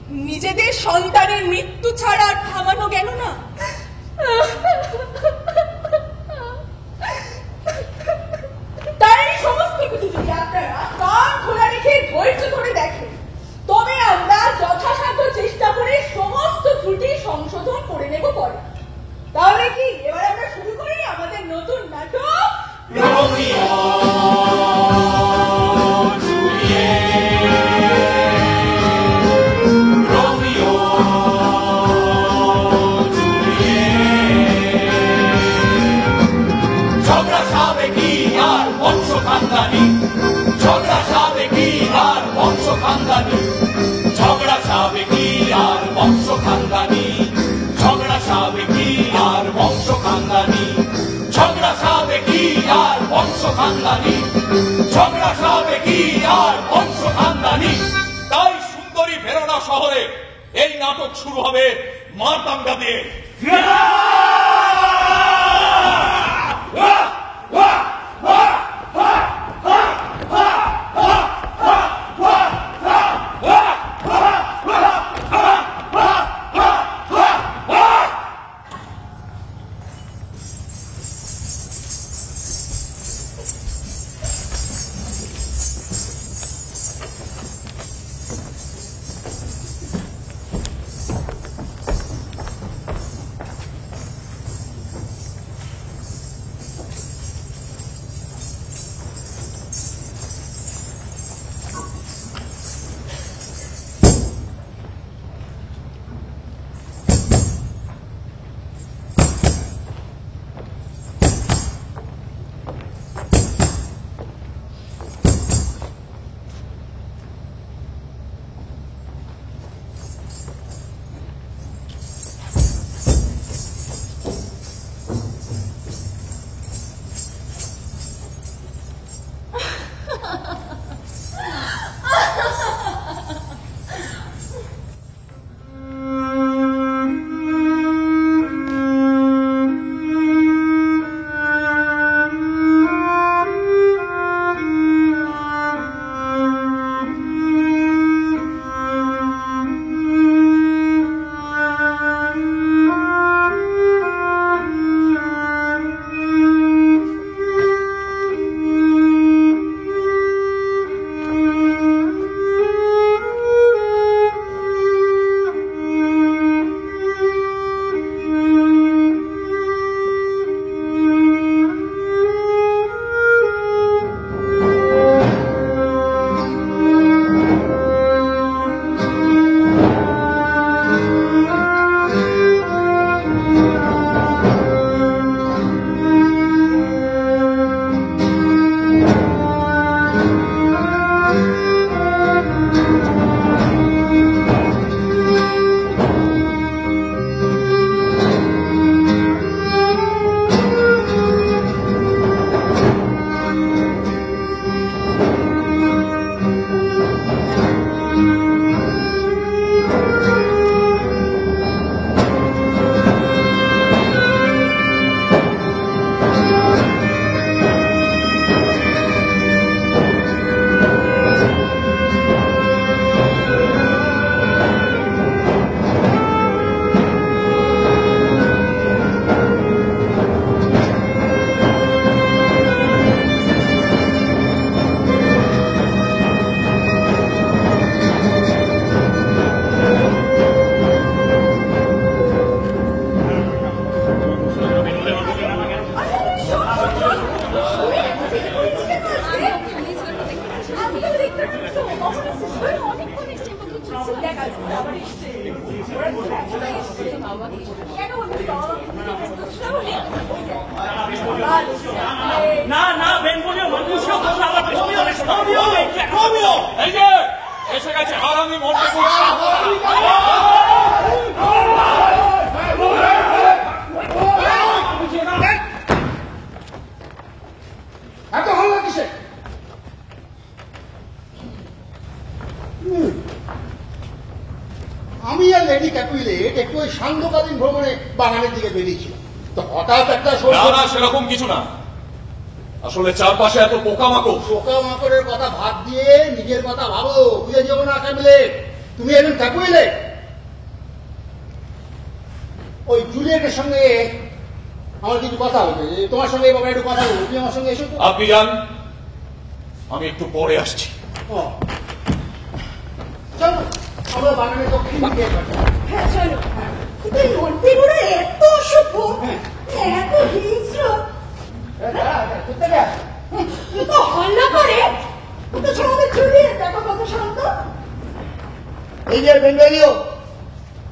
নিজেদের সন্তানের মৃত্যু ছাড়া আর থামানো গেল না। তাই সমস্ত কিছু যদি আপনারা কান খোলা রেখে ধৈর্য ধরে দেখেন, তবে আমরা যথাসাধ্য চেষ্টা করে সমস্ত ত্রুটি সংশোধন করে নেব পরে। তাহলে কি এবার আমরা শুরু করি আমাদের নতুন নাটক রোমিও ঝগড়া সাবেকি আর বংশ খানদানি, ঝগড়া সাবেকি আর বংশ খানদানি, ঝগড়া সাবেকি আর বংশ খানদানি, ঝগড়া সাবেকি আর বংশ খানদানি, ঝগড়া সাবেকি আর বংশ খানদানি, ঝগড়া সাবেকি আর বংশ খানদানি। তাই সুন্দরী ভেরোনা শহরে এই নাটক শুরু হবে মারদাঙ্গা দিয়ে। না না বেঙ্গলীয় মানুষ এই যে এসে গেছে হারামি মন্ত্রী। এত হাল্লা কিসে? আমি আর লেডি ক্যাপুলেট একটু ওই সান্ধ্যকালীন ভ্রমণে বাগানের দিকে বেরিয়েছিলাম, তো হঠাৎ একটা না সেরকম কিছু না, আসলে চারপাশে এত পোকামাকড়। পোকামাকড়ের কথা ভাব দিয়ে নিজের কথা ভাবো, বুঝে যাবো না ক্যাপুলেট। তুমি একজন ক্যাপুইলেট। ওই জুলিয়েটের সঙ্গে আমার কিছু কথা হবে, তোমার সঙ্গে বাবা একটু কথা বলবো, তুমি আমার সঙ্গে এসো তো। আপনি যান, আমি একটু পরে আসছি। ও, চলো আমরা বাগানে দক্ষিণ দিকে যাবো। হ্যাঁ চলো। কিন্তু এই মন্ত্রীগুলো এত অসভ্য, এত হিংস্র, কোথেকে আসো? এত হল্লা করে, তো আমাদের জুলিয়েট দেখো কত শান্ত। এই যে বেঙ্গলিও,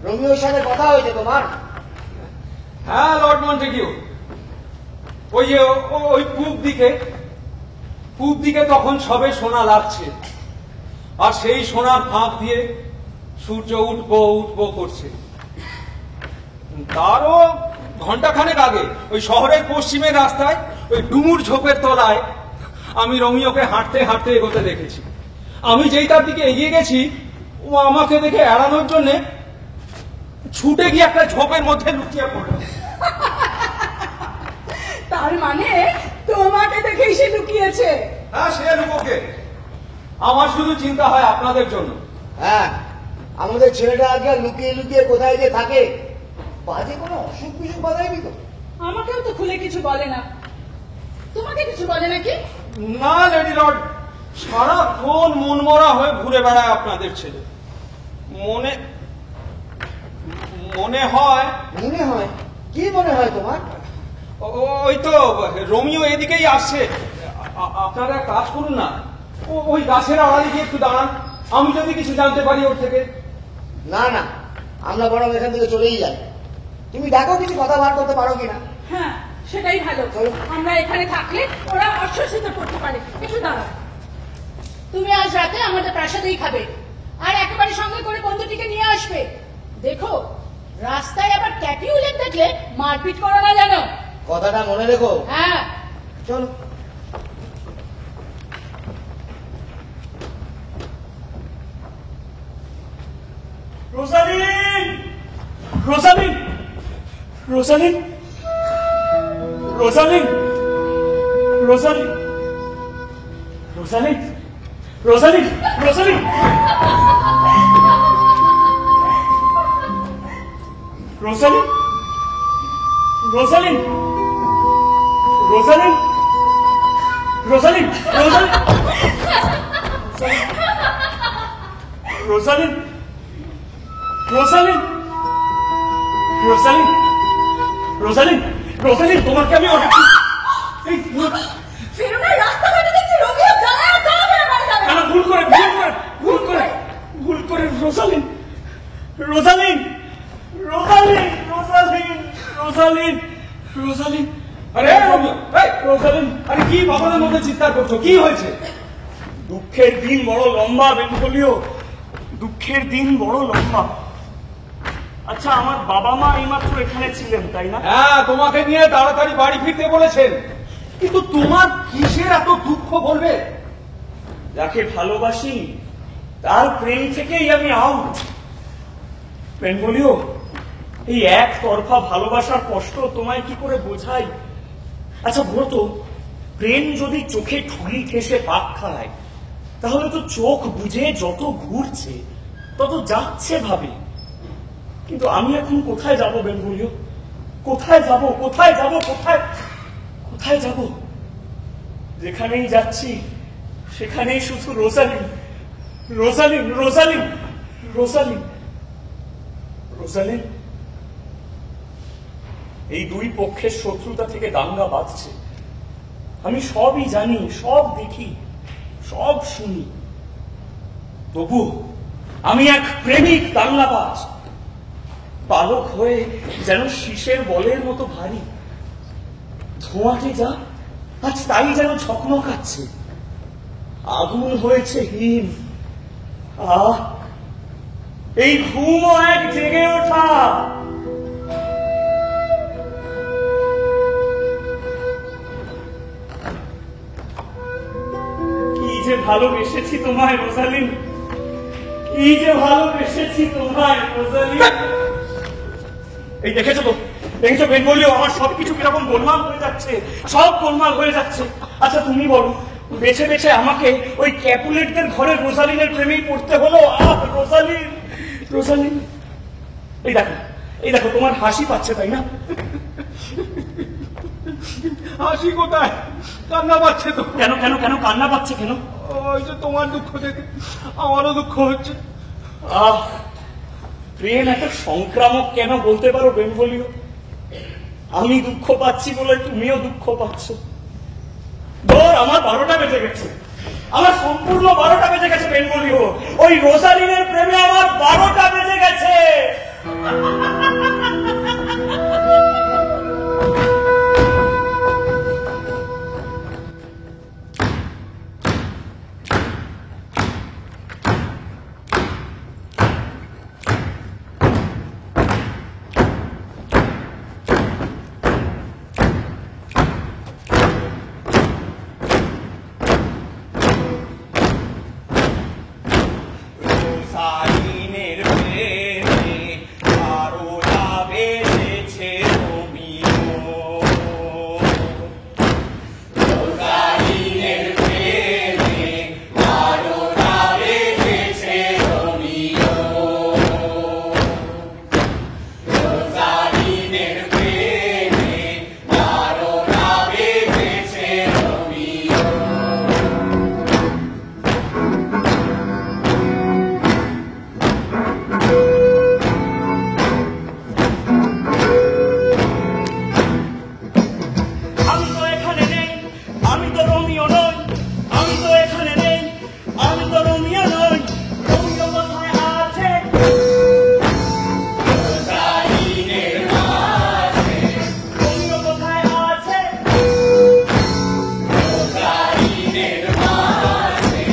রোমিওর সাথে কথা হয়েছে তোমার? হ্যাঁ লর্ড মন্টেগিউ, ওই যে ওই পূব দিকে তখন সবে সোনা লাগছে, আর সেই সোনার ফাঁক দিয়ে সূর্য উঠবো করছে। তারও ঘন্টাখানেক আগে ওই শহরের পশ্চিমের রাস্তায় ওই ডুমুর ঝোপের তলায় আমি রোমিওকে হাঁটতে হাঁটতে এগোতে দেখেছি। আমি যেই তার দিকে এগিয়ে গেছি, ও আমাকে দেখে এড়ানোর জন্য ছুটে গিয়ে একটা ঝোপের মধ্যে লুকিয়ে পড়ল। তার মানে তোমাকে দেখেই সে লুকিয়েছে। হ্যাঁ, সে লুকোকে। আমার শুধু চিন্তা হয় আপনাদের জন্য। হ্যাঁ, আমাদের ছেলেটা আজকে লুকিয়ে লুকিয়ে কোথায় যে থাকে, বাজে কোনো অসুখ বিসুখ বাধায়নি তো? আমাকেও তো খুলে কিছু বলে না। তোমাকে কিছু বলে নাকি? না লেডি লর্ড, সারাক্ষণ মনমরা হয়ে ঘুরে বেড়ায় আপনাদের ছেলে। মনে হয় কি মনে হয় তোমার? ওই তো রোমিও এদিকেই আসছে। আপনারা এক কাজ করুন না, ওই গাছের আড়ালে গিয়ে একটু দাঁড়ান, আমি যদি কিছু জানতে পারি ওর থেকে। না না, আমরা বরং এখান থেকে চলেই যাই। তুমি দেখো কিছু কথা বার করতে পারো কিনা। হ্যাঁ, সেটাই ভালো। চলো। আমরা এখানে থাকলে ওরা অস্বস্তিতে পড়তে পারে। একটু দাঁড়াও। তুমি আজ রাতে আমাদের প্রাসাদেই খাবে, আর একেবারে সঙ্গে করে বন্ধুটিকে নিয়ে আসবে। দেখো, রাস্তায় আবার ক্যাপিউলেট দেখলে মারপিট করো না যেন। কথাটা মনে রেখো। হ্যাঁ, চলো। Rosalyn! Rosalyn! Rosalyn! Rosalyn! Rosalyn! Rosalyn! Rosalyn! Rosalyn! Rosalyn! Rosalyn! Rosalyn! Rosalyn! Rosalyn! Rosalyn! Rosalyn! Rosalyn! Rosalyn! Rosalyn, তোমাকে আমি অনেক ফেরো না, রাস্তা ঘাটে দেখছি রোমিও দাঁড়ায় আর দাঁড়াবে না, যাবে না। ভুল করে Rosalyn! Rosalyn! Rosalyn! Rosalyn! Rosalyn! Rosalyn! আরে রোজালিন, আরে কি বাবাদের মধ্যে চিৎকার করছো? কি হয়েছে? দুঃখের দিন বড় লম্বা বেঙ্গলিও, দুঃখের দিন বড় লম্বা। আচ্ছা, আমার বাবা মা এইমাত্র এখানে ছিলেন, তাই না? হ্যাঁ, তোমাকে নিয়ে তাড়াতাড়ি বাড়ি ফিরতে বলেছেন। কিন্তু তোমার কিসের এত দুঃখ বলবে? যাকে ভালোবাসি তার প্রেম থেকেই আমি আউট। বেঙ্গলিও, এই একতরফা ভালোবাসার কষ্ট তোমায় কি করে বোঝাই? আচ্ছা বলো তো, প্রেম যদি চোখে ঠুলি ঠেসে পাক খায়, তাহলে তো চোখ বুঝে যত ঘুরছে তত যাচ্ছে ভাবে। কিন্তু আমি এখন কোথায় যাব বেঙ্গলিও? কোথায় যাব? কোথায় যাব? কোথায় কোথায় যাব? যেখানেই যাচ্ছি সেখানেই শুধু Rosalyn, Rosalyn, Rosalyn, Rosalyn, Rosalyn. এই দুই পক্ষের শত্রুতা থেকে দাঙ্গা বাঁধছে। আমি সবই জানি, সব দেখি, সব শুনি। তবু আমি এক প্রেমিক দাঙ্গাবাজ, পালক হয়ে যেন শীষের বলের মতো ভারী। ধোঁয়াটে যা আজ তাই যেন ঝকমকাচ্ছে। আগুন হয়েছে হিম। এই ঘুমও এক জেগে ওঠা। কি যে ভালোবেসেছি তোমায় রোজালিন, কি যে ভালোবেসেছি তোমায় রোজালিন। এই দেখেছো তো, দেখেছো বেঙ্গলিও, আমার সবকিছু কিরকম গোলমাল হয়ে যাচ্ছে, সব গোলমাল হয়ে যাচ্ছে। আচ্ছা তুমি বলো, বেছে বেছে আমাকে ওই ক্যাপুলেটদের ঘরে রোজালিনের প্রেমেই পড়তে হলো। রোজালিন! রোজালিন, এই দেখো তোমার হাসি পাচ্ছে, তাই না? হাসি কোথায়, কান্না পাচ্ছে তো। কেন কেন কেন কান্না পাচ্ছে কেন? ওই যে তোমার দুঃখ দেখে আমারও দুঃখ হচ্ছে। প্রেম এত সংক্রামক কেন বলতে পারো বেঙ্গলীয়? আমি দুঃখ পাচ্ছি বলে তুমিও দুঃখ পাচ্ছ। ধর, আমার 12টা বেজে গেছে, আমার সম্পূর্ণ 12টা বেজে গেছে বেঙ্গলীয়। ওই রোজালিনের প্রেমে আমার 12টা বেজে গেছে। রোজালিনের প্রেমে 12টা বেজেছে রোমিও। রোজালিনের প্রেমে 12টা বেজেছে রোমিও। রোজালিনের প্রেমে 12টা বেজেছে রোমিও। আমি তো এখানে নেই, আমি তো রোমিও নই। আমি তো এখানে নেই, আমি তো রোমিও নই। রোমিও কোথায় আছে? রোজালিনের মাঝে। রোমিও কোথায় আছে? রোজালিনের মাঝে।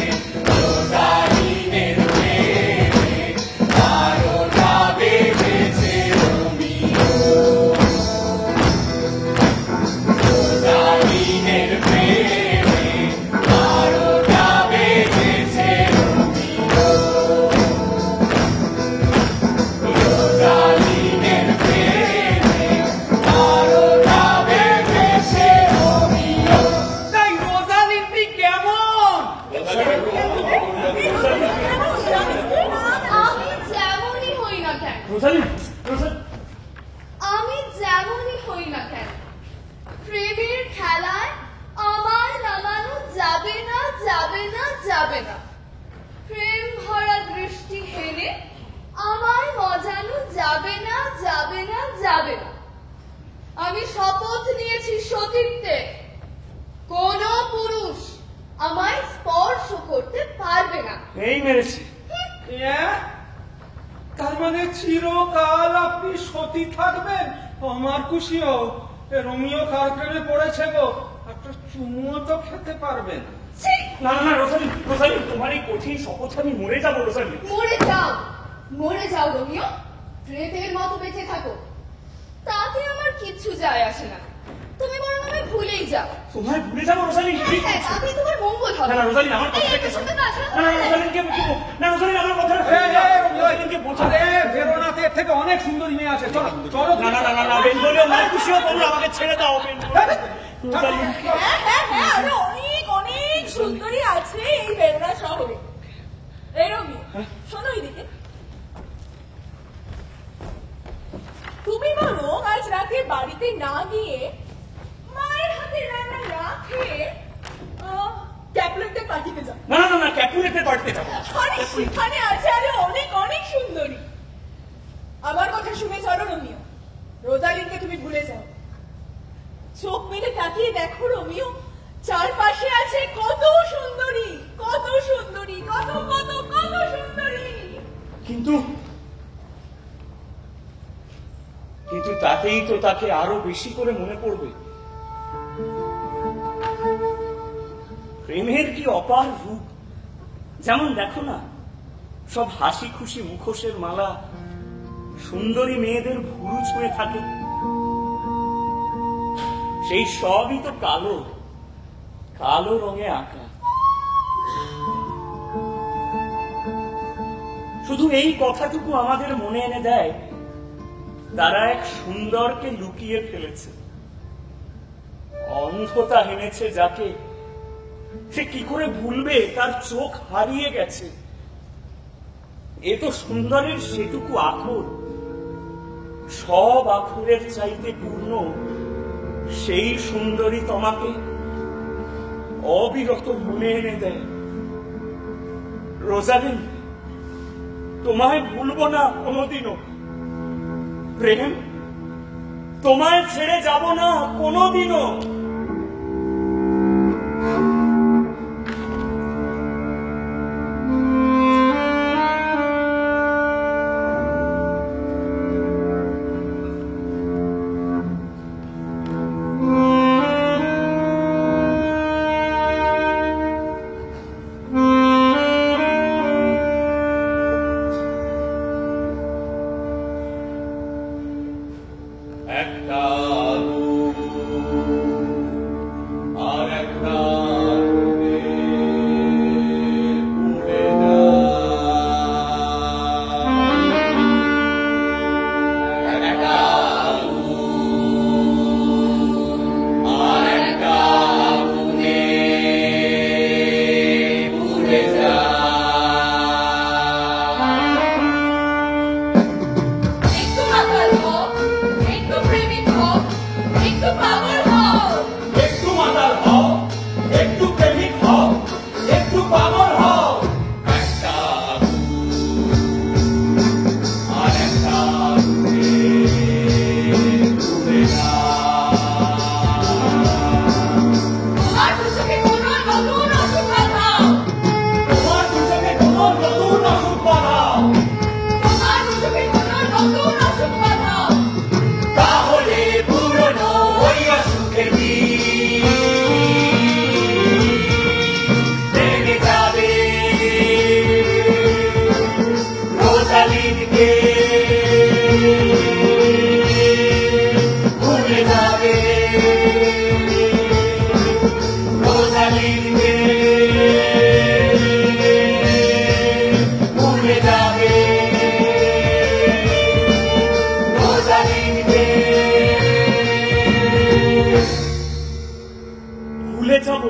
রোজালিনের প্রেমে 12টা বেজেছে রোমিও। রোজালিনের প্রেমে 12টা বেজেছে রোমিও। রোজালিনের প্রেমে 12টা বেজেছে রোমিও। তাই রোজালিনটি কেমন? আমি যেমনই হই না কেন, রোজালিন, আমি যেমনই হই না কেন, প্রেমের খেলায় আমার নামানো যাবে না, যাবে না, যাবে না। প্রেম ভরা দৃষ্টি হেনে আমায় মজানো যাবে না, যাবে না, যাবে না। আমি শপথ নিয়েছি সতীত্বে, কোন পুরুষ আমায় স্পর্শ করতে পারবে না। এই মেরেছে। তার মানে চিরকাল আপনি সতী থাকবেন? আমার খুশিও। রোমিও কার প্রেমে পড়েছে গো, একটা চুমুও তো খেতে পারবেন। ছি! না না না রোজালিন, তোমার এই কঠিন শপথে আমি মরে যাবো রোজালিন। মরে যাও রোমিও, প্রেতের মতো বেঁচে থাকো, তাতে আমার কিচ্ছু যায় আসে না। তুমি বরং আমায় ভুলেই যাও। তোমায় ভুলে যাবো রোজালিন? হ্যাঁ, তাতে তোমার মঙ্গল হবে। না না রোজালিন, আমার কথা এই, থেকে আমার সাথে কথা না না রোজালিনকে না রোজালিন, আমার কথা রোজালিনকে বোঝা। আরে ভেরোনাতে এর থেকে অনেক সুন্দরী মেয়ে আছে, চলো চলো। না না না না না বেঙ্গলীয় মার খুশিও তোমরা আমাকে ছেড়ে দাও রোজালিনকে। হ্যাঁ হ্যাঁ হ্যাঁ, আরো অনেক অনেক সুন্দরী আছে এই বেলনা শহরে। এই রবি, শোনো এদিকে। তুমি বরং আজ রাতে বাড়িতে না গিয়ে মায়ের হাতে রান্না না খেয়ে ক্যাপুলেটের পার্টিতে যাও। না না না ক্যাপুলেটের পার্টিতে যাবো। আরে সেখানে আছে আরো অনেক অনেক সুন্দরী। আমার কথা শুনে চলো রোমিও, রোজালিনকে তুমি ভুলে যাও। চোখ মেলে তাকিয়ে দেখো রোমিও, চারপাশে আছে কত সুন্দরী, কত সুন্দরী, কত কত কত সুন্দরী। কিন্তু তাতেই তো তাকে আরো বেশি করে মনে পড়বে। প্রেমের কি অপার রূপ! যেমন দেখো না, সব হাসি খুশি মুখোশের মালা সুন্দরী মেয়েদের ভুরু ছুঁয়ে থাকে, সেই সবই তো কালো, কালো রঙে আঁকা। শুধু এই কথাটুকু আমাদের মনে এনে দেয়, তারা এক সুন্দরকে লুকিয়ে ফেলেছে, অন্ধতা হেনেছে যাকে, সে কি করে ভুলবে তার চোখ হারিয়ে গেছে। এ তো সুন্দরের সেটুকু আখর, সব আখরের চাইতে পূর্ণ সেই সুন্দরী তোমাকে অবিরত মনে এনে দেয়। রোজালিন, তোমায় ভুলবো না কোনোদিনও। প্রেম, তোমায় ছেড়ে যাব না কোনোদিনও। ভুলে যাব।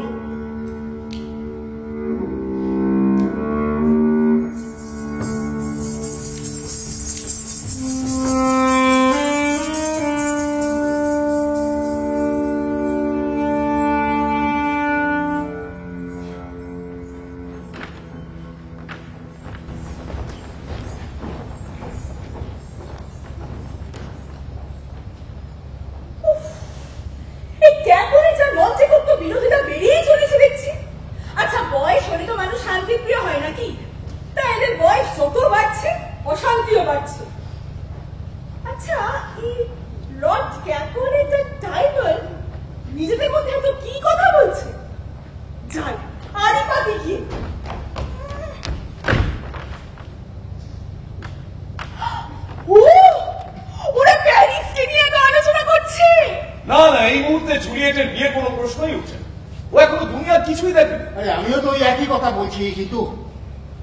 না না, এই মুহূর্তে জুলিয়েটের বিয়ের কোনো প্রশ্নই উঠছে না। ও এখনো দুনিয়ার কিছুই দেখেনি। আরে আমিও তো ওই একই কথা বলছি, কিন্তু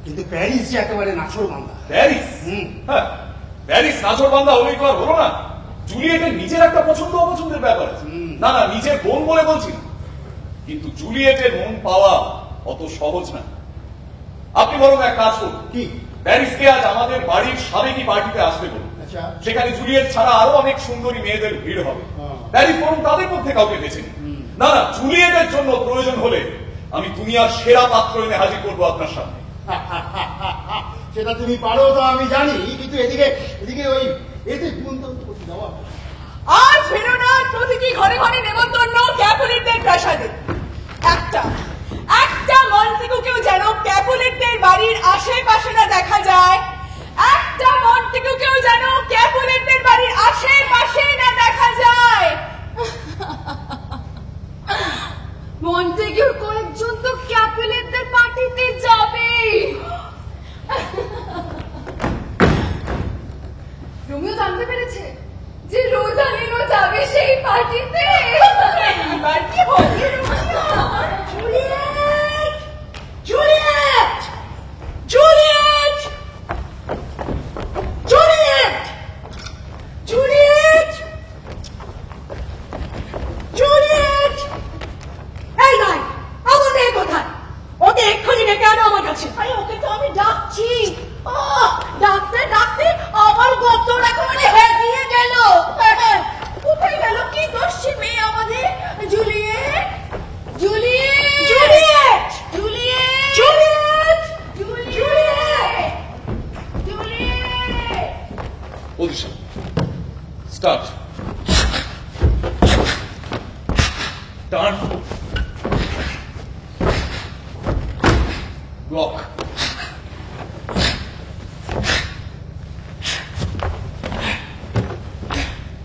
কিন্তু প্যারিস যে একেবারে নাছোড়বান্দা। প্যারিস? হ্যাঁ, প্যারিস নাছোড়বান্দা হলেই তো আর হলো না। জুলিয়েটের নিজের একটা পছন্দ অপছন্দের ব্যাপার আছে। না না, নিজের বোন বলে বলছি না, কিন্তু জুলিয়েটের মন পাওয়া অত সহজ না। আপনি বরং এক কাজ করুন, কি? প্যারিসকে আজ আমাদের বাড়ির সাবেকি পার্টিতে আসতে বলুন। আচ্ছা। সেখানে জুলিয়েট ছাড়া আরো অনেক সুন্দরী মেয়েদের ভিড় হবে। হ্যাঁ। প্যারিস বরং তাদের মধ্যে কাউকে বেছে নিন। না না, জুলিয়েটের জন্য প্রয়োজন হলে আমি দুনিয়ার সেরা পাত্র এনে হাজির করবো আপনার সামনে। সেটা তুমি পারো তো আমি জানি, কিন্তু এদিকে এদিকে ওই এতে নিমন্ত্রণ করতে যাওয়া। আজ ভেরোনার প্রতিটি ঘরে ঘরে নেমন্তন্ন ক্যাপুলেটদের প্রাসাদে। একটা মন্ত্রীকেও যেন ক্যাপুলেটদের বাড়ির আশেপাশে না দেখা যায়। একটা মন্ত্রীকেও যেন ক্যাপুলেটদের বাড়ির আশেপাশে না দেখা যায়। মন্টেগিউর কয়েকজন তো ক্যাপুলেটদের পার্টিতে যাবে। রোমিও জানতে পেরেছে যে রোজালিনও যাবে সেই পার্টিতে। এবার কি হবে Romeo? Juliet! Juliet! Juliet! Juliet! Juliet! Juliet! এই নয়, আমার মেয়ে কোথায়? ওকে এক্ষুনি ডেকে আনো আমার কাছে। আরে ওকে তো আমি ডাকছি। Position. Start. Turn. Block.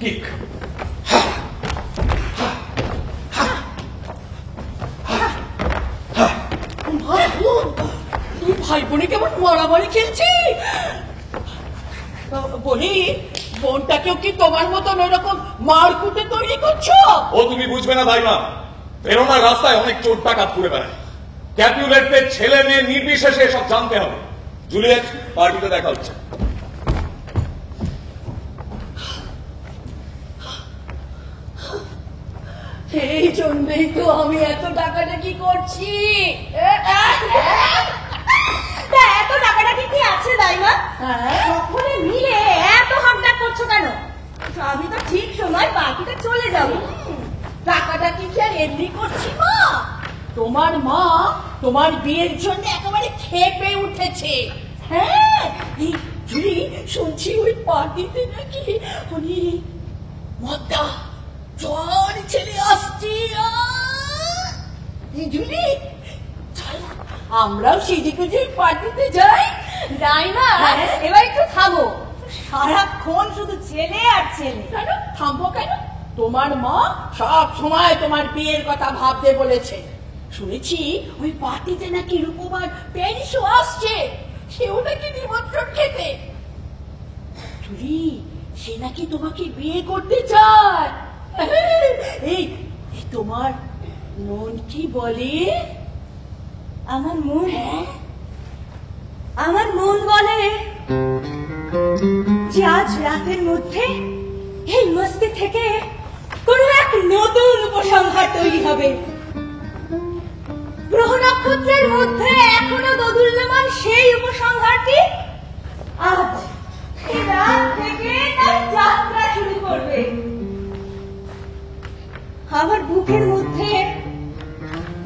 Kick. তুই ভাই বোনে কেমন মারামারি খেলছি বলি, বোনটাকেও কি তোমার মতন ওরকম মারকুটে তৈরি করছো? ও তুমি বুঝবে না দাইমা, ফেরোনার রাস্তায় অনেক চোর ডাকাত ঘুরে বেড়ায়। ক্যাপুলেটদের ছেলে মেয়ে নির্বিশেষে এসব জানতে হবে। জুলিয়েট, পার্টিতে দেখা হচ্ছে। এই জন্যই তো আমি এত টাকাটাকি করছি। এত টাকাটাকি কি আছে দাইমা? সকলে মিলে এত হাঁকডাক করছো কেন? আমি তো ঠিক সময় পার্টিতে চলে যাবো। টাকাটাকি কি আর এমনি করছি মা? তোমার মা তোমার বিয়ের জন্য একেবারে খেপে উঠেছে। হ্যাঁ, এই জুলি, শুনছি ওই পার্টিতে নাকি উনি মদ্দা জোয়ান ছেলে আসছে। এই জুলি, চল আমরাও সেদিকে পার্টিতে যাই। দাইমা, এবার একটু থামো। সারাক্ষণ শুধু ছেলে আর ছেলে। কেন থামবো কেন? তোমার মা সব সময় তোমার বিয়ের কথা ভাবতে বলেছে। শুনেছি ওই পার্টিতে নাকি রূপবান প্যারিসও আসছে, সেও নাকি নিমন্ত্রণ খেতে। চুরি, সে নাকি তোমাকে বিয়ে করতে চায়। এই তোমার মন কি বলে? আমার মন, আমার মন বলে যে আজ রাতের মধ্যে এই মস্তি থেকে কোন এক নতুন উপসংহার তৈরি হবে। গ্রহ নক্ষত্রের মধ্যে এখনো দোদুল্যমান সেই উপসংহারটি আজ এই রাত থেকে তার যাত্রা শুরু করবে। আমার বুকের মধ্যে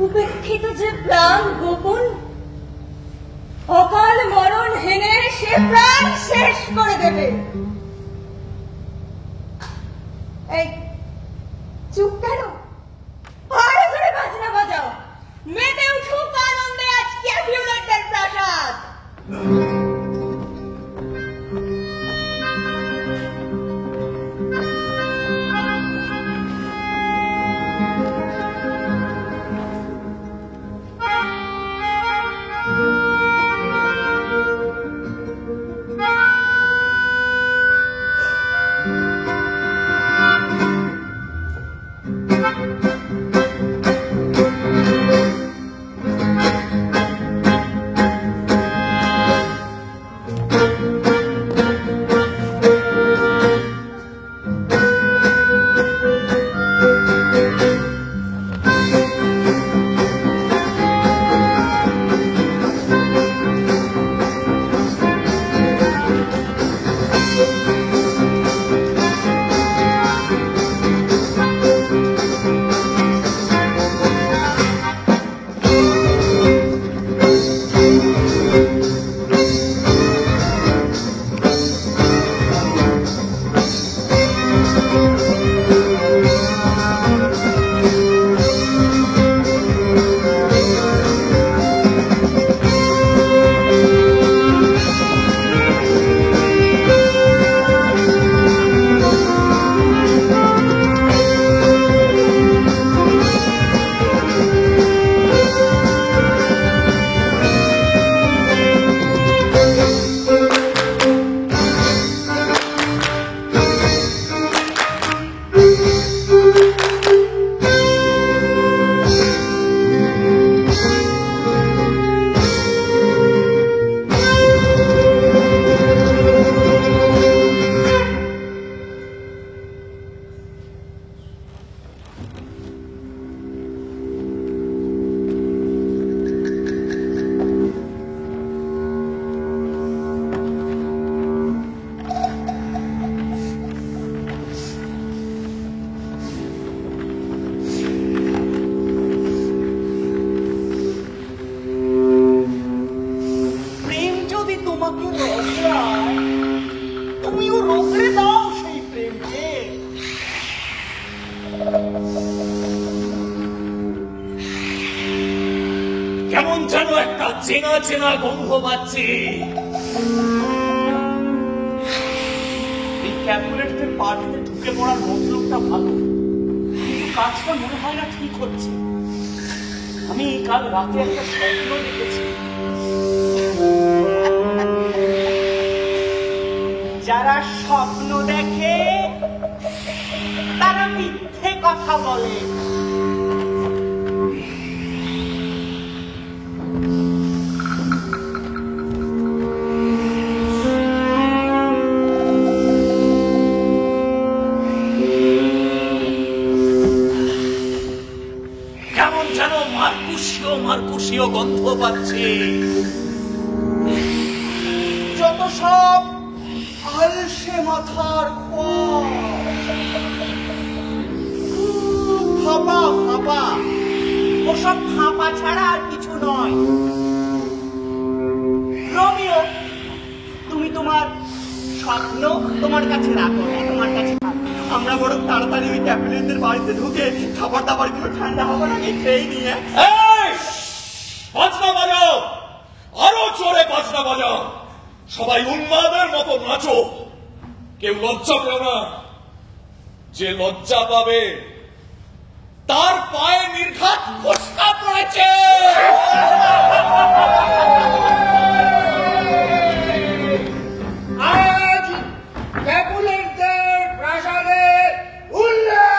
উপেক্ষিত যে প্রাণ গোপন, অকাল মরণ হেনে সে প্রাণ শেষ করে দেবে। এই চুপ কেন? আরো জোরে বাজনা বাজাও, মেতে উঠুক আনন্দে আজ ক্যাপুলেটদের প্রাসাদ। চেনা চেনা গন্ধ পাচ্ছি। এই ক্যালকুলেটরের পার্টিতে ঢুকে পড়ার মতলবটা ভালো, কিন্তু কাজটা মনে হয় না ঠিক হচ্ছে। আমি কাল রাতে একটা স্বপ্ন দেখেছি। যারা স্বপ্ন দেখে তারা মিথ্যে কথা বলে। কেমন যেন মারকুশীয় গন্ধ পাচ্ছি। যত সব আলসে মাথার ফাঁপা ফাঁপা, ওসব ফাঁপা ছাড়া আর কিছু নয়। রোমিও, তুমি তোমার স্বপ্ন তোমার কাছে রাখো, তোমার কাছে রাখো। আমরা বরং তাড়াতাড়ি ওই ক্যাপ্টেনদের বাড়িতে ঢুকে খাবার দাবার গুলো ঠান্ডা হবার আগে খেয়ে নিয়ে বাজনা বাজাও, আরো জোরে বাজনা বাজাও, সবাই উন্মাদের মতো নাচো। কেউ লজ্জা পেও না, যে লজ্জা পাবে তার পায়ে নির্ঘাত ফোসকা পড়েছে। আজ ক্যাপুলেটদের প্রাসাদে উল্লাস।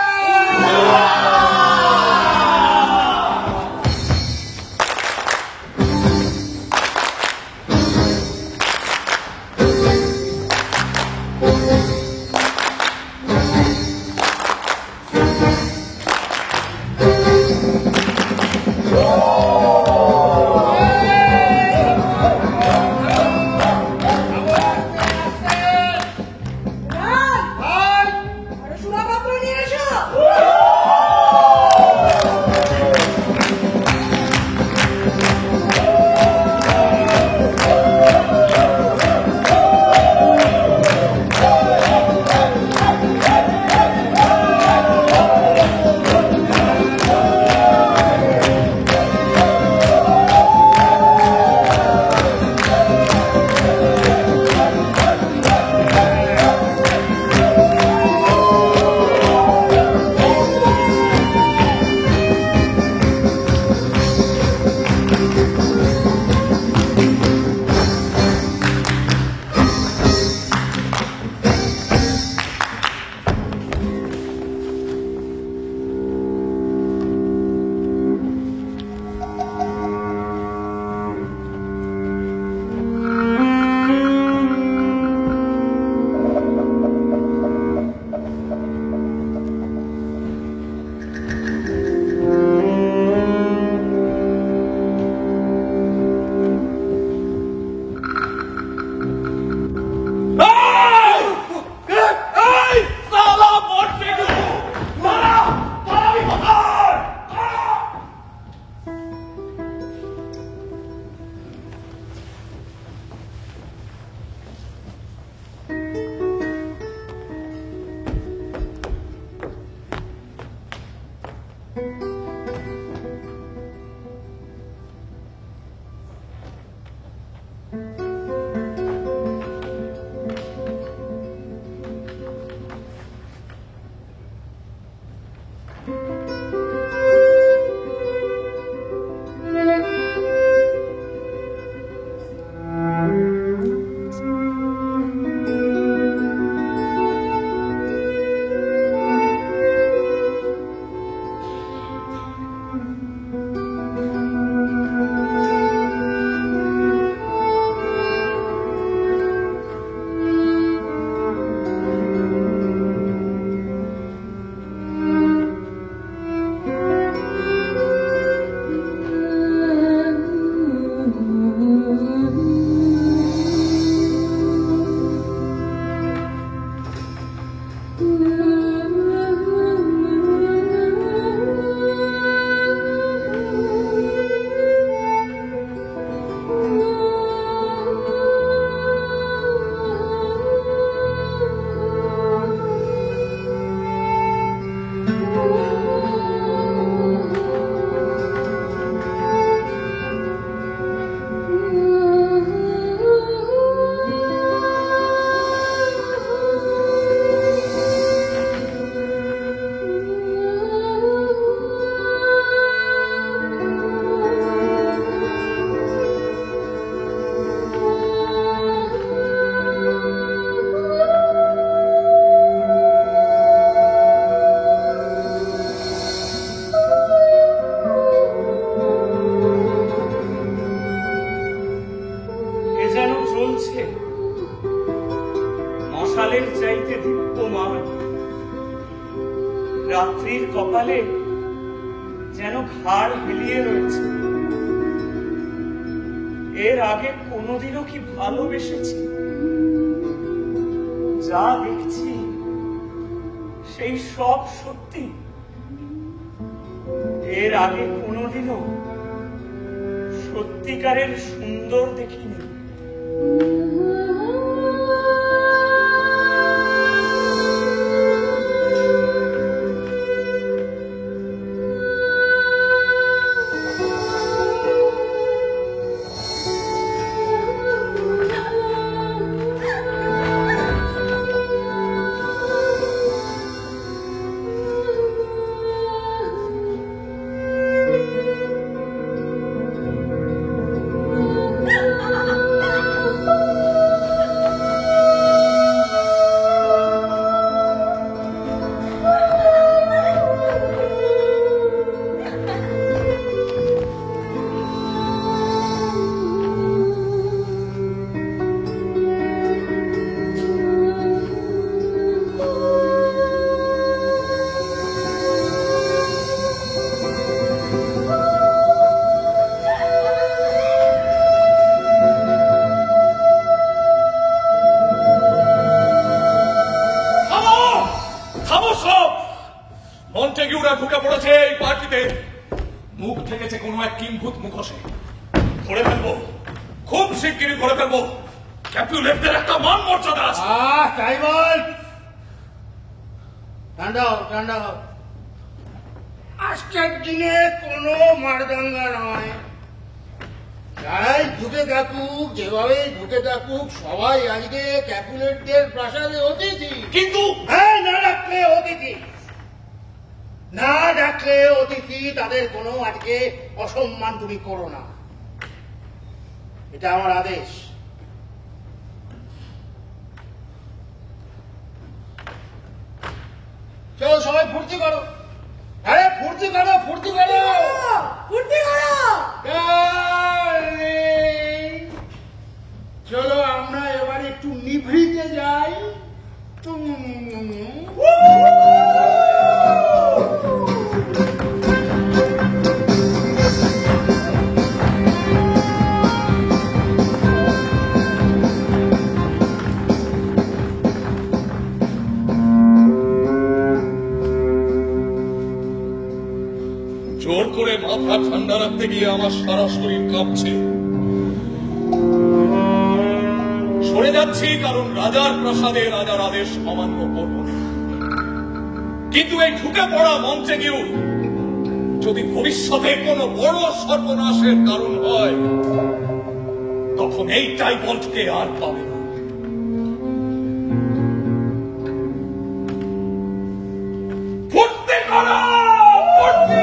চাইতে দীপ্যমান, রাত্রির কপালে যেন ঘাড় হেলিয়ে রয়েছে। এর আগে কোনোদিনও কি ভালোবেসেছি? যা দেখছি সেই সব সত্যি। এর আগে কোনোদিনও সত্যিকারের সুন্দর দেখিনি। মন্টেগিউরা ঢুকে পড়েছে এই পার্টিতে। মুখ থেকেছে কোনো এক কিংভূত মুখোশে। ধরে ফেলবো, খুব শিগগিরই ধরে ফেলবো। ক্যাপুলেটদের একটা মান মর্যাদা আছে। টাইমল, ঠান্ডা হও, ঠান্ডা হও। আজকের দিনে কোনো মারদাঙ্গা নয়। যারাই ঢুকে থাকুক, যেভাবে ঢুকে থাকুক, সবাই আজকে ক্যাপুলেটদের প্রাসাদে অতিথি। কিন্তু হ্যাঁ, না ডাকলে অতিথি, না ডাকলে অতিথি। তাদের কোনো আজকে অসম্মান তুমি করো না, এটা আমার আদেশ। চলো সবাই ফুর্তি করো। আরে ফুর্তি করো, ফুর্তি করো, ফুর্তি করো। চলো আমরা এবার একটু নিভৃতে যাই। জোর করে মাথা ঠান্ডা রাখতে গিয়ে আমার সারা শরীর কাঁপছে। সরে যাচ্ছি কারণ রাজার প্রাসাদে রাজার আদেশ অমান্য করব না। কিন্তু এই ঢুকে পড়া মন্টেগিউ যদি ভবিষ্যতে কোনো বড় সর্বনাশের কারণ হয়, তখন এই টাইবল্টকে আর পাবে না। ফুর্তি করো, ফুর্তি!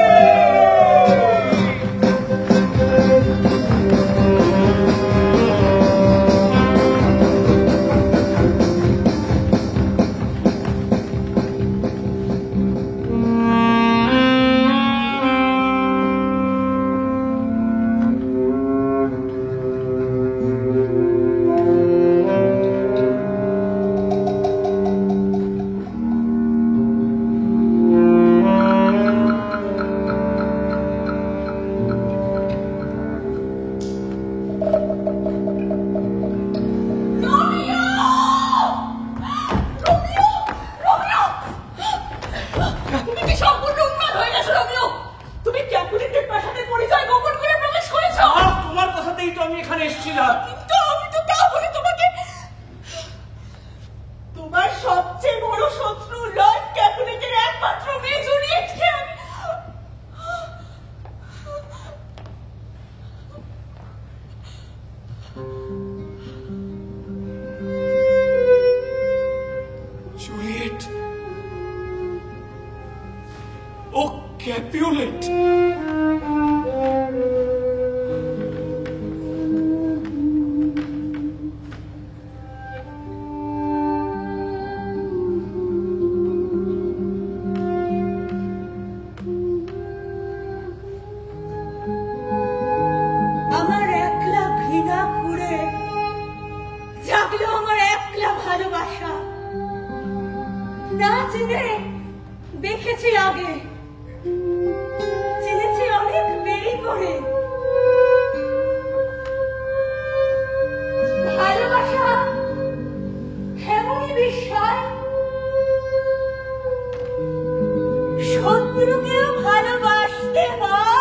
Capulet! আমার একলা ঘৃণা ঘুরে জাগলো আমার একলা ভালোবাসা। না চিনে দেখেছি আগে, চিনেছি অনেক দেরি করে। ভালোবাসা এমনই বিষয়, শত্রুকেও ভালোবাসতে হয়।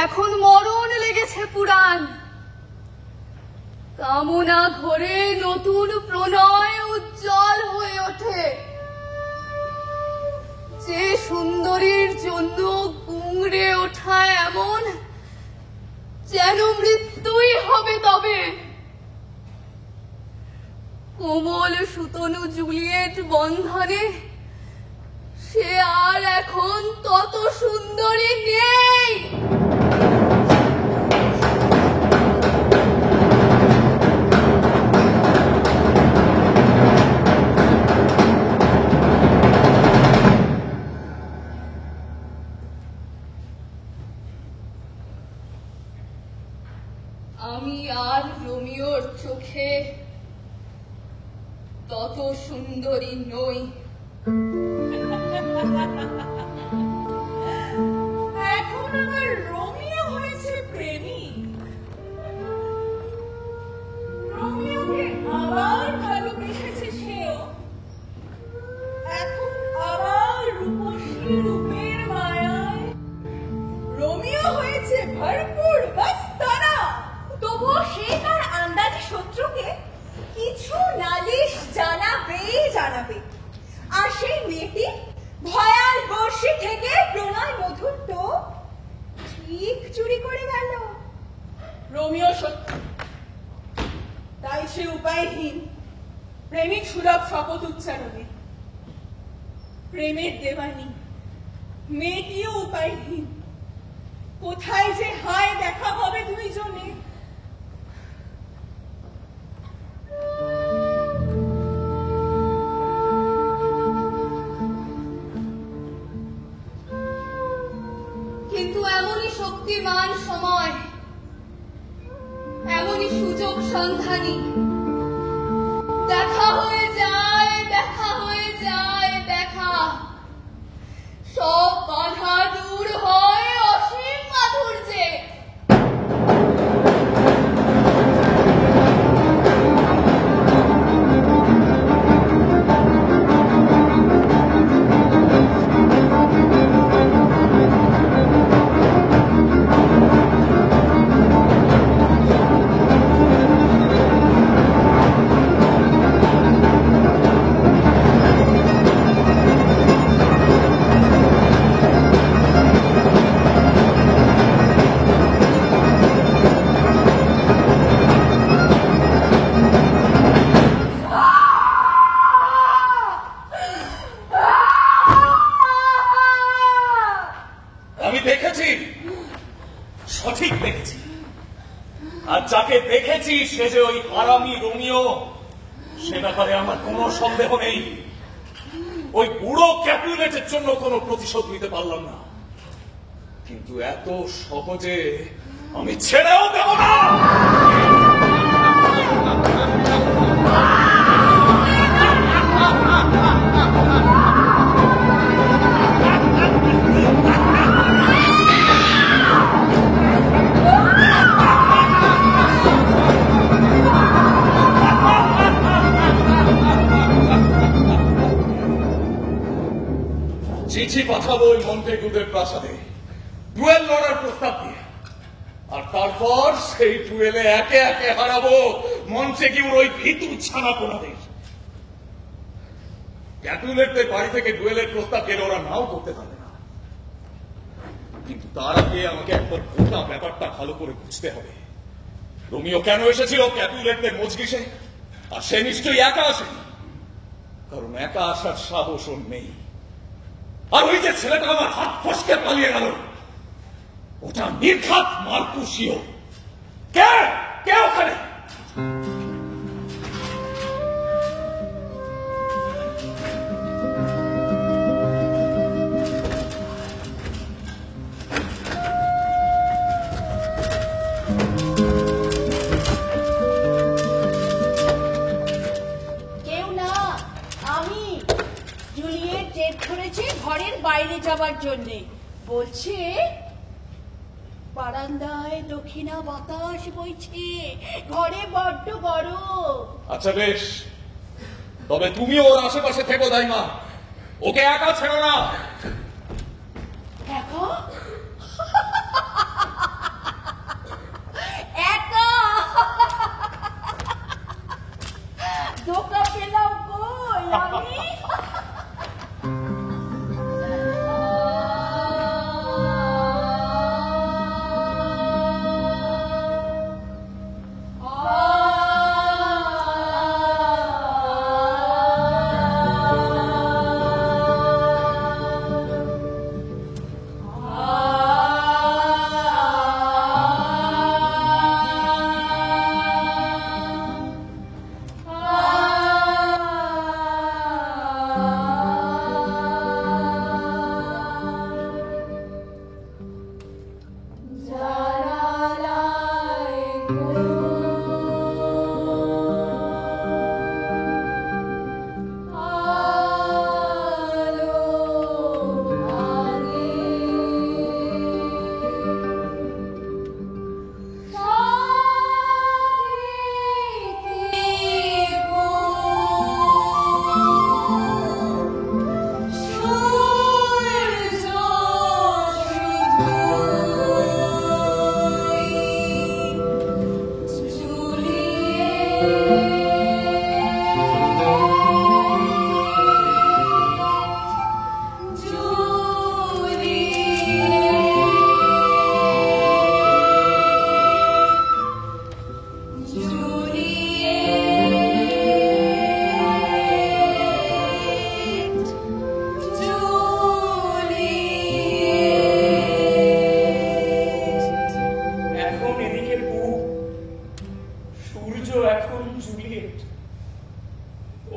এখন মরণ লেগেছে পুরাণ, কামনা ঘরে নতুন প্রণয় উজ্জ্বল হয়ে ওঠে। যে সুন্দরীর জন্য গুংড়ে ওঠা এমন যেন মৃত্যুই হবে তবে। কোমল সুতনু জুলিয়েট বন্ধনে সে আর এখন তত সুন্দরী নেই। আমি আর রোমিওর চোখে তত সুন্দরী নই। এখন আমার রোমিও হয়েছে প্রেমিক। রোমিওকে আবার ভালোবেসেছে সেও। এখন আবার রূপসী রূপের মায়ায় রোমিও হয়েছে ভরপুর বাস্তানা। তবুও সে তার আন্দাজে শত্রুকে কিছু নালিশ জানাবে। আর সেই মেয়েটি ভয়াল বর্ষি থেকে প্রণয় মধুর তো ঠিক চুরি করে গেল। রোমিও সত্য, তাই সে উপায়হীন প্রেমিক সুলভ শপথ উচ্চারণে। প্রেমের দেওয়ানি মেয়েটিও উপায়হীন, কোথায় যে হায় দেখা হবে দুইজনে। কিন্তু এমনই শক্তিমান সময়, এমনই সুযোগ সন্ধানী। দেখা হয়ে যায়, দেখা হয়ে যায়, দেখা সব বাধা দূর হয় অসীম মাধুর্যে। সঠিক দেখেছি, আর যাকে দেখেছি সে যে ওই হারামি রোমিও, সে ব্যাপারে আমার কোনো সন্দেহ নেই। ওই বুড়ো ক্যাপুলেটের জন্য কোনো প্রতিশোধ নিতে পারলাম না, কিন্তু এত সহজে আমি ছেড়েও দেব না। চিঠি পাঠাবো ওই মন্টেগুদের প্রাসাদে ডুয়েল লড়ার প্রস্তাব দিয়ে, আর তারপর সেই ডুয়েলে একে একে হারাবো মন্টেগিউর ওই ভীতু ছানাপোনাদের। ক্যাপুলেটদের বাড়ি থেকে ডুয়েলের প্রস্তাব গেলে ওরা নাও করতে পারবে না, কিন্তু তার আগে আমাকে একবার গোটা ব্যাপারটা ভালো করে বুঝতে হবে। রোমিও কেন এসেছিল ক্যাপুলেটদের মজলিসে? আর সে নিশ্চয়ই একা আসেনি, কারণ একা আসার সাহস ওর নেই। আর ওই যে ছেলেটা আমার হাত ফসকে পালিয়ে গেল, ওটা নির্ঘাত মার্কুসিও। কে কে ওখানে? কেউ না, আমি। জুলিয়েট জেদ ধরেছে ঘরের বাইরে যাবার জন্যে। বলছে বারান্দায় দক্ষিণা বাতাস বইছে, ঘরে বড্ড গরম। আচ্ছা বেশ, তবে তুমি ওর আশেপাশে থেকো দাইমা, ওকে একা ছেড়ো না। একা একা ধোকা পেলাম কই আমি?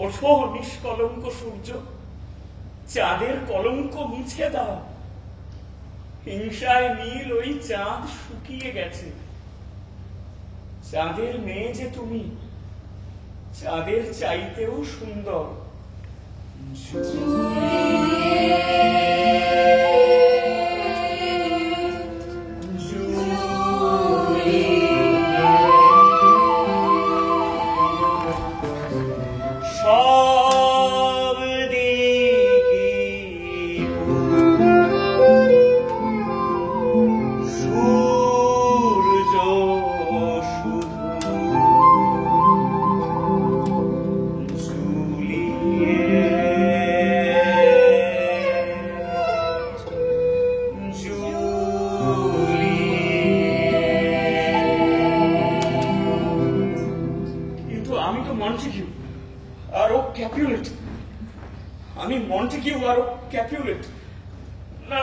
ওঠো নিষ্কলঙ্ক সূর্য, চাঁদের কলঙ্ক মুছে দাও। হিংসায় নীল ওই চাঁদ শুকিয়ে গেছে। চাঁদের মেয়ে যে তুমি, চাঁদের চাইতেও সুন্দর। আমি মন্টেগিউ আর ক্যাপুলেট। না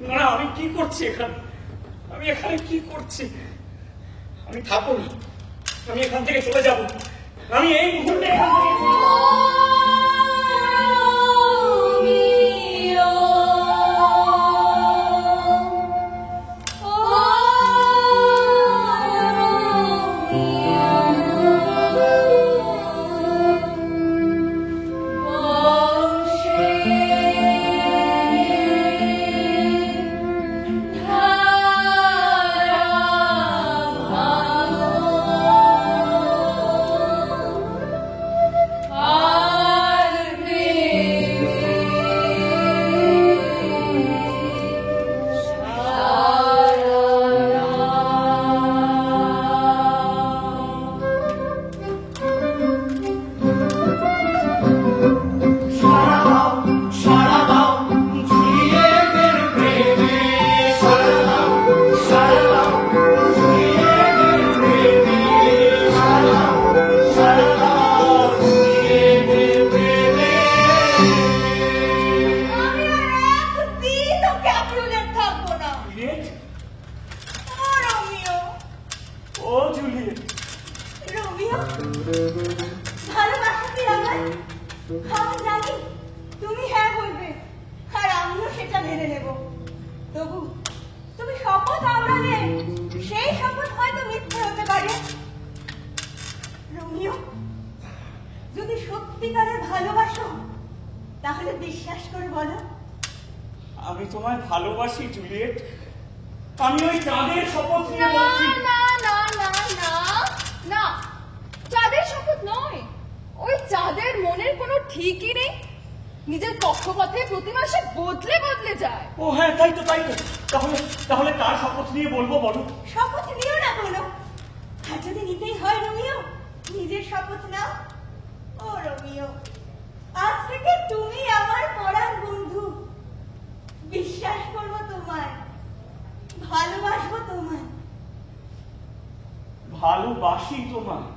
না, আমি কি করছি এখানে? আমি এখানে কি করছি? আমি থাকবো না, আমি এখান থেকে চলে যাব। আমি এই মুহূর্তে এখান থেকে চলে যাব। Ah তুমি হ্যাঁ বলবে, আর আমিও সেটা মেনে নেব। তবু তুমি শপথ আমরালে সেই শপথ হয়তো মিথ্যে হতে পারে। রোমিও, যদি সত্যিকারের ভালোবাসো তাহলে বিশ্বাস করে বলো। আমি তোমায় ভালোবাসি জুলিয়েট। আমি ওই চাঁদের শপথ নিয়ে না বলছি। না না না না না, চাঁদের শপথ নয়। ওই চাঁদের মনের কোনো ঠিকই নেই, নিজের কক্ষপথে প্রতি মাসে বদলে বদলে যায়। ও হ্যাঁ, তাই তো। তাহলে তাহলে কার শপথ নিয়ে বলবো বলো? শপথ নিও না কোনো। আর যদি নিতেই হয় রোমিও, নিজের শপথ নাও। ও রোমিও, আজ থেকে তুমি আমার পরাণ বন্ধু। বিশ্বাস করবো তোমায়, ভালোবাসবো তোমায়। ভালোবাসি তোমায়।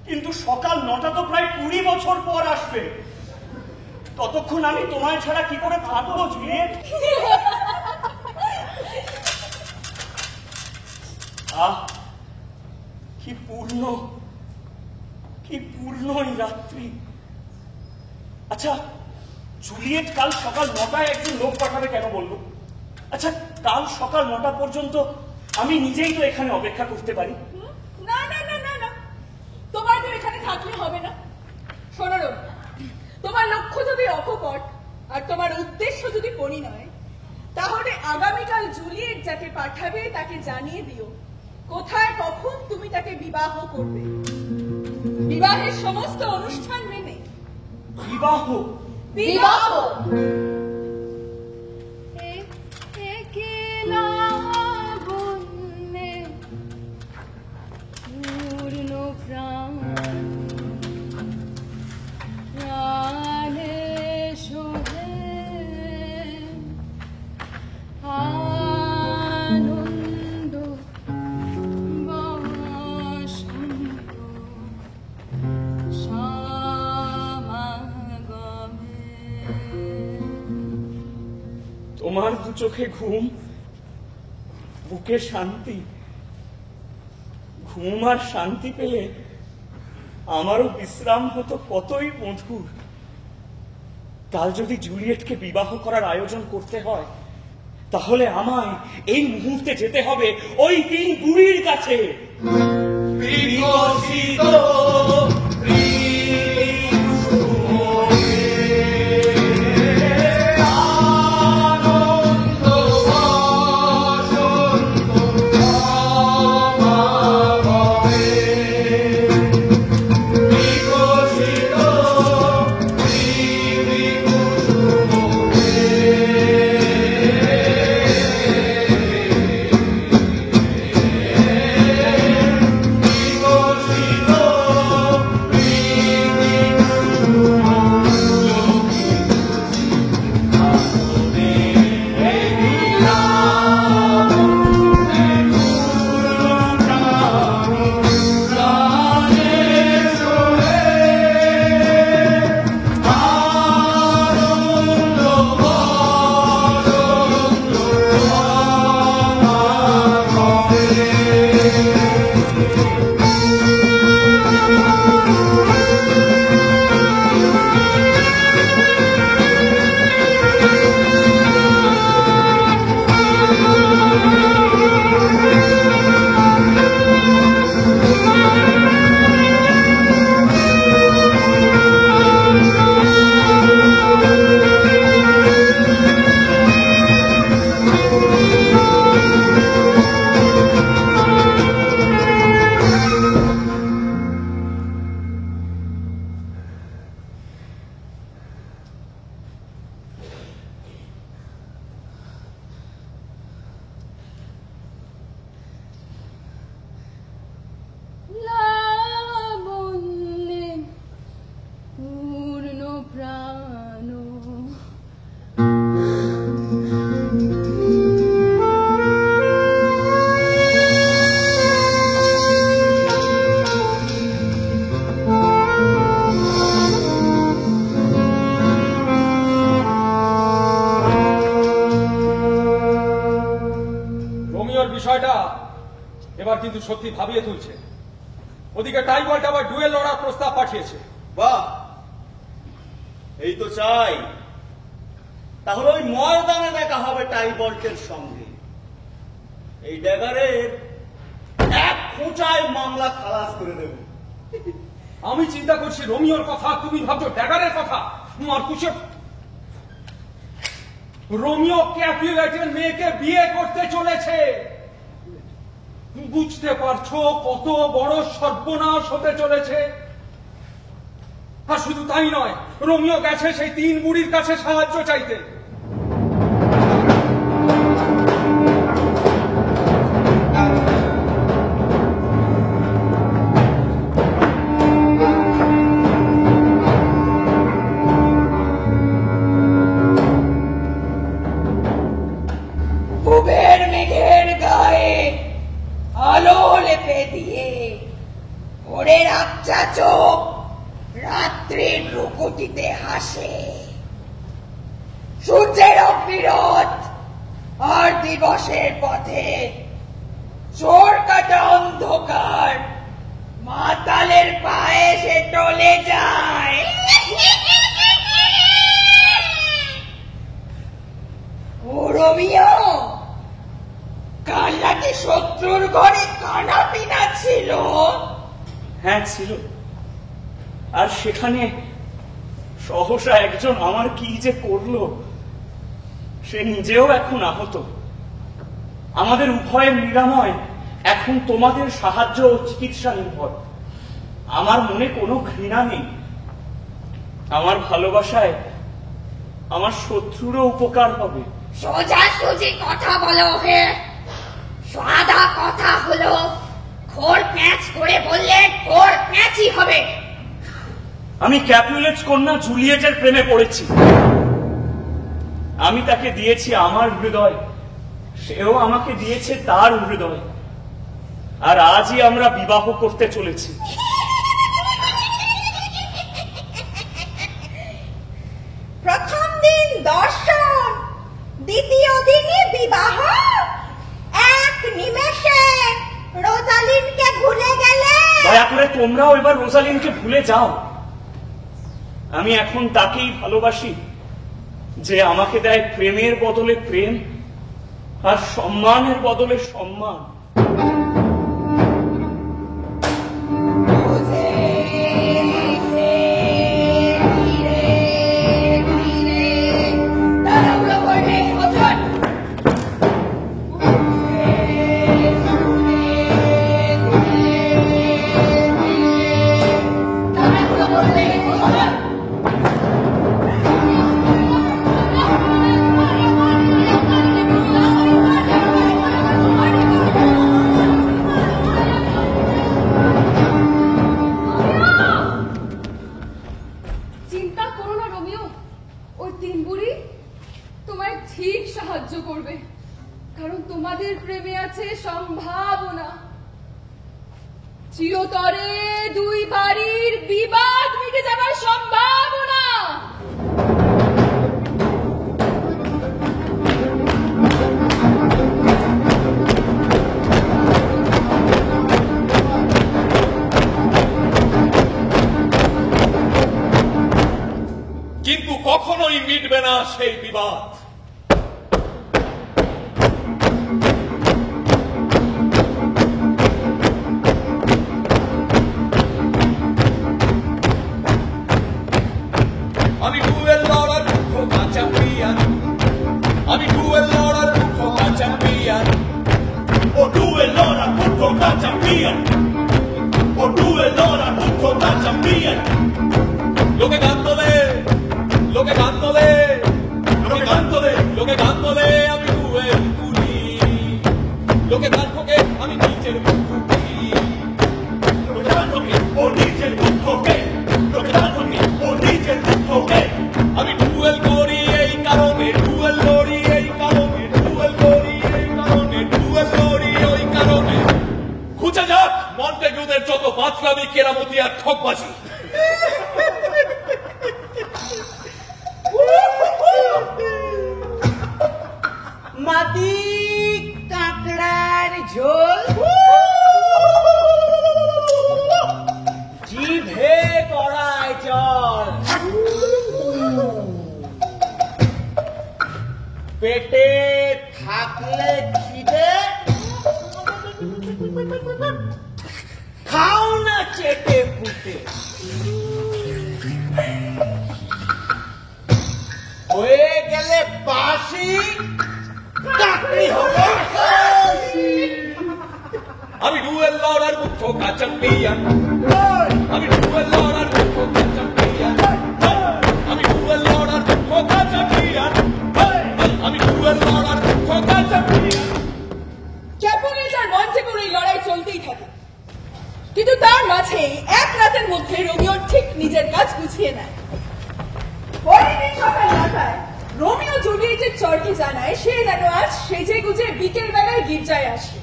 কিন্তু সকাল 9টা তো প্রায় 20 বছর পর আসবে। ততক্ষণ আমি তোমায় ছাড়া কি করে থাকবো জুলিয়েট? কি পূর্ণ এই রাত্রি। আচ্ছা জুলিয়েট, কাল সকাল 9টায় একজন লোক পাঠাবে কেন বলবো? আচ্ছা কাল সকাল 9টা পর্যন্ত আমি নিজেই তো এখানে অপেক্ষা করতে পারি। না না না না না, তোমার তো এখানে থাকলে হবে না। শোনো রোম, তোমার লক্ষ্য যদি অকপট আর তোমার উদ্দেশ্য যদি পরিণয়, তাহলে আগামীকাল জুলিয়েট যাকে পাঠাবে তাকে জানিয়ে দিও কোথায় কখন তুমি তাকে বিবাহ করবে। বিবাহের সমস্ত অনুষ্ঠান মেনে। বিবাহ? বিবাহ পূর্ণ প্রাণ আনন্দ বসন্ত সমাগমে। তোমার দু চোখে ঘুম, বুকে শান্তি। ঘুম আর শান্তি পেলে আমারও বিশ্রাম হতো কতই মধুর। কাল যদি জুলিয়েটকে বিবাহ করার আয়োজন করতে হয়, তাহলে আমায় এই মুহূর্তে যেতে হবে ওই 3 বুড়ির কাছে। বিকশিত বিষয়টা এবার কিন্তু সত্যি ভাবিয়ে তুলছে। ওদিকে টাইবল্ট আবার ডুয়েল লড়ার প্রস্তাব পাঠিয়েছে। বাহ, এই তো চাই। তাহলে ওই ময়দানে দেখা হবে টাইবল্টের সঙ্গে। এই ড্যাগারের এক খোঁচায় মামলা খালাস করে দেব। আমি চিন্তা করছি রোমিওর কথা, তুমি ভাবছো ড্যাগারের কথা। মার্কুসে রোমিও ক্যাপুলেটের মেয়েকে বিয়ে করতে চলেছে। বুঝতে পারছো কত বড় সর্বনাশ হতে চলেছে? আর শুধু তাই নয়, রোমিও গেছে সেই 3 বুড়ির কাছে সাহায্য চাইতে। কুবের মেঘের গায়ে আলো লেপে দিয়ে ভোরের আবছা চোখ রাত্রির রুকুটিতে হাসে। সূর্যের অগ্নিরোধ আর দিবসের পথে চোর কাটা অন্ধকার মাতালের পায়ে সে টলে যায়। ও রোমিও, কাল রাতে শত্রুর ঘরে কানা পিনা ছিল। হ্যাঁ ছিল। আর সেখানে সহসা একজন আমার কি যে করলো, সে নিজেও এখন আহত। আমাদের উভয়ের নিরাময় এখন তোমাদের সাহায্য ও চিকিৎসা নির্ভর। আমার মনে কোনো ঘৃণা নেই। আমার ভালোবাসায় আমার শত্রুরও উপকার হবে। সোজাসুজি কথা বলো হে, সাদা কথা হলো খোর প্যাঁচ করে বললে খোর প্যাঁচই হবে। আমি ক্যাপুলেট কন্যা জুলিয়েটের প্রেমে পড়েছি। আমি তাকে দিয়েছি আমার হৃদয়, সেও আমাকে দিয়েছে তার হৃদয়। আর আজই আমরা বিবাহ করতে চলেছি। প্রথম দিন দর্শন, দ্বিতীয় দিনই বিবাহ। এক নিমেষে রোজালিনকে ভুলে গেলে। দয়া করে তোমরাও এবার রোজালিনকে ভুলে যাও। আমি এখন তাকেই ভালোবাসি যে আমাকে দেয় প্রেমের বদলে প্রেম আর সম্মানের বদলে সম্মান। চিন্তা করো না রোমিও, ওই 3 বুড়ি তোমায় ঠিক সাহায্য করবে, কারণ তোমাদের প্রেমে আছে সম্ভাবনা। চিরতরে 2 বাড়ির বিবাদ মিটে যাবার সম্ভাবনা। কিন্তু কখনোই মিটবে না সেই বিবাদ। আমি ডুয়েল লড়ার মুখ্য চ্যাম্পিয়ন, আমি ডুয়েল লড়ার মুখ্য চ্যাম্পিয়ন, ও ডুয়েল লড়ার মুখ্য চ্যাম্পিয়ন, ও ডুয়েল লড়ার মুখ্য চ্যাম্পিয়ন। লোকে গান তোলে, লোকে গান তোলে, লোকে গান তোলে, লোকে গান তোলে, আমি ডুয়েল তুলি। লোকে গান ঠোকে, আমি নিচের মুখ ঠুকি। লোকে গান ঠোকে, ও নিচের মুখ ঠোকে। লোকে গান ঠোকে, ও নিচের মুখ ঠোকে। আমি ডুয়েল করি এই কারণে, ডুয়েল লড়ি এই কারণে, ডুয়েল করি এই কারণে, ডুয়েল লড়ি ওই কারণে। খুঁজে যাক মন্টেগুদের যত বাতলামি, কেরামতি আর ঠকবাজি। মাটি কাঁকড়ার পেটে থাকলে খিদে খাও না চেটে পুটে, হয়ে গেলে বাসি চাকরি হলো কাশি। আমি ডুয়েল লড়ার মুখ্য চ্যাম্পিয়ন, আমি ডুয়েল লড়ার মুখ্য চ্যাম্পিয়ন, আমি ডুয়েল লড়ার মুখ্য চ্যাম্পিয়ন, আমি ডুয়েল লড়ার মুখ্য চ্যাম্পিয়ন। ক্যাপোনেটার মন্টেগোর এই লড়াই চলতেই থাকে, কিন্তু তার মাঝে এক রাতের মধ্যে রোমিও ঠিক নিজের কাজ গুছিয়ে নেয়। পরের দিন সকাল 9টায় রোমিও জুলিয়েটের চরকে জানায় সে যেন আজ সেজে গুজে বিকেল বেলায় গির্জায় আসে।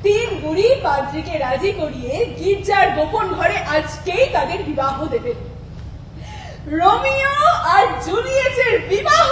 3 বুড়ি পাদ্রীকে রাজি করিয়ে গির্জার গোপন ঘরে আজকেই তাদের বিবাহ দেবেন। রোমিও আর জুলিয়েটের বিবাহ।